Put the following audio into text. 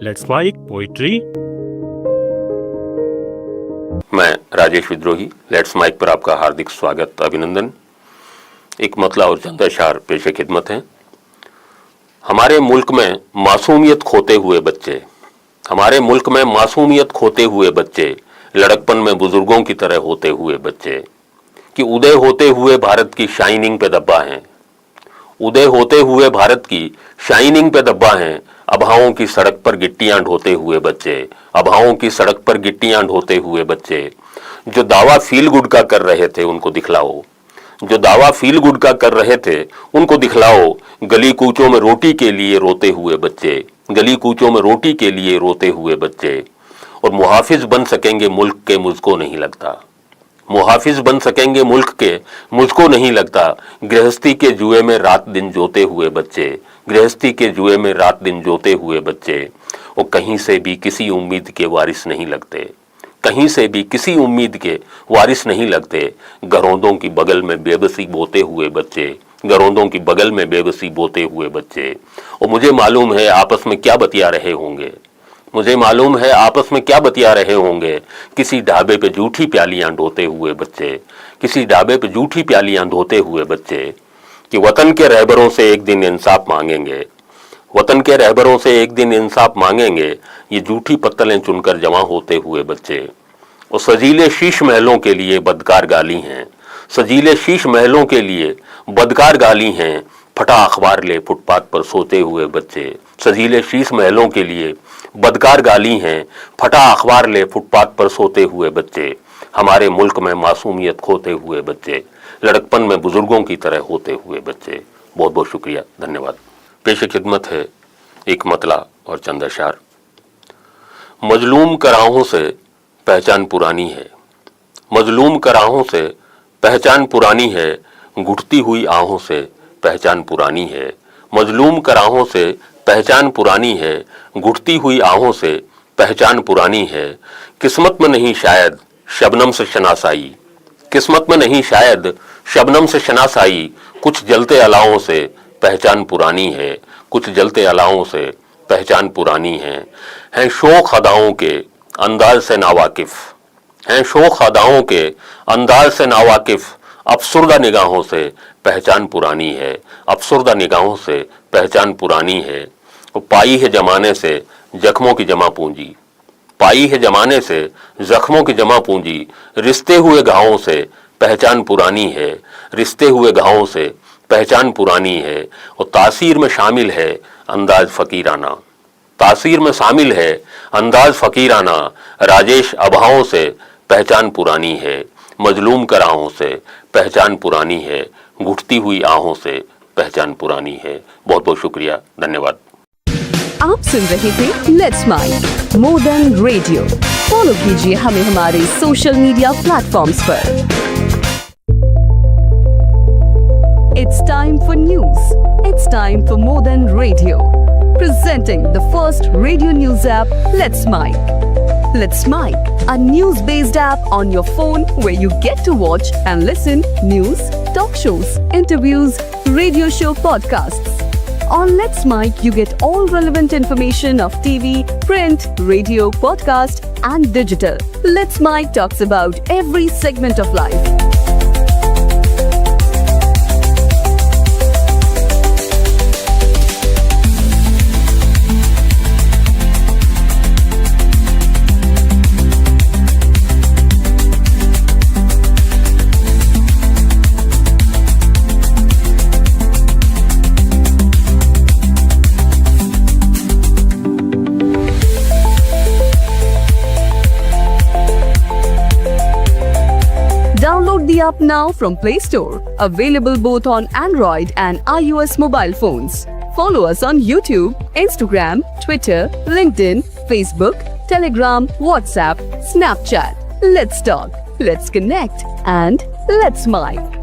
Let's mic poetry. मैं राजेश विद्रोही, let's mic पर आपका हार्दिक स्वागत, अभिनंदन। एक मतला और चंद अशआर पेशे खिदमत हैं। हमारे मुल्क में मासूमियत खोते हुए बच्चे, हमारे मुल्क में मासूमियत खोते हुए बच्चे, लड़कपन में बुजुर्गों की तरह होते हुए बच्चे, कि उदय होते हुए भारत की शाइनिंग पे दब्बा हैं, उदय होते हुए भारत की शाइनिंग पे दब्बा हैं। अभावों की सड़क पर गिट्टियां ढोते हुए बच्चे, अभावों की सड़क पर गिट्टियां ढोते हुए बच्चे, जो दावा फील गुड का कर रहे थे उनको दिखलाओ, जो दावा फील गुड का कर रहे थे उनको दिखलाओ। गली कूचों में रोटी के लिए रोते हुए बच्चे, गली कूचों में रोटी के लिए रोते हुए बच्चे, और मुहाफिज बन सकेंगे मुल्क के मुझको नहीं लगता, मुहाफिज बन सकेंगे मुल्क के मुझको नहीं लगता। गृहस्थी के जुए में रात दिन जोते हुए बच्चे, गृहस्थी के जुए में रात दिन जोते हुए बच्चे, वो कहीं से भी किसी उम्मीद के वारिस नहीं लगते, कहीं से भी किसी उम्मीद के वारिस नहीं लगते। गरोंदों की बगल में बेबसी बोते हुए बच्चे, गरोंदों की बगल में बेबसी बोते हुए बच्चे, और मुझे मालूम है आपस में क्या बतिया रहे होंगे, मुझे मालूम है आपस में क्या बतिया रहे होंगे। किसी ढाबे पे जूठी प्यालियां ढोते हुए बच्चे, किसी ढाबे पे जूठी प्यालियां ढोते हुए बच्चे, कि वतन के रहबरों से एक दिन इंसाफ मांगेंगे, वतन के रहबरों से एक दिन इंसाफ मांगेंगे। ये जूठी पत्तलें चुनकर जमा होते हुए बच्चे, और सजीले शीश महलों के लिए बदकार गाली हैं, सजीले शीश महलों के लिए बदकार गाली हैं। फटा अखबार ले फुटपाथ पर सोते हुए बच्चे, सजीले शीश महलों के लिए बदकार गाली हैं। फटा अखबार ले फुटपाथ पर सोते हुए बच्चे, हमारे मुल्क में मासूमियत खोते हुए बच्चे, लड़कपन में बुजुर्गों की तरह होते हुए बच्चे। बहुत बहुत शुक्रिया, धन्यवाद। पेश खिदमत है एक मतला और चंद अशआर। मजलूम कराहों से पहचान पुरानी है, मजलूम कराहों से पहचान पुरानी है, घुटती हुई आहों से पहचान पुरानी है। मजलूम कराहों से पहचान पुरानी है, घुटती हुई आहों से पहचान पुरानी है। किस्मत में नहीं शायद शबनम से शनासाई, किस्मत में नहीं शायद शबनम से शनासाई, कुछ जलते अलाओं से पहचान पुरानी है, कुछ जलते अलाओं से पहचान पुरानी है। हैं शोख अदाओं के अंदाज से नावाकिफ, हैं शोख अदाओं के अंदाज से नावाकिफ, अफसुर्दा निगाहों से पहचान पुरानी है, अफसुर्दा निगाहों से पहचान पुरानी है। वो पाई है जमाने से जख्मों की जमा पूंजी, पाई है जमाने से जख्मों की जमा पूंजी, रिश्ते हुए घावों से पहचान पुरानी है, रिश्ते हुए घावों से पहचान पुरानी है। और तासीर में शामिल है अंदाज फकीराना, तासीर में शामिल है अंदाज फकीराना। राजेश अभावों से पहचान पुरानी है, मजलूम कराहों से पहचान पुरानी है, घुटती हुई आहों से पहचान पुरानी है। बहुत बहुत शुक्रिया, धन्यवाद। आप सुन रहे थे let's Mike more than radio. Follow कीजिए हमें हमारे सोशल मीडिया प्लेटफॉर्म्स पर। It's time for news, it's time for more than radio, presenting the first radio news app let's Mike. Let's Mike, a news-based app on your phone where you get to watch and listen news, talk shows, interviews, radio show podcasts. On Let's Mike, you get all relevant information of TV, print, radio, podcast and digital. Let's Mike talks about every segment of life. Download the app now from Play Store. Available both on Android and iOS mobile phones. Follow us on YouTube, Instagram, Twitter, LinkedIn, Facebook, Telegram, WhatsApp, Snapchat. Let's talk, let's connect, and let's Mike.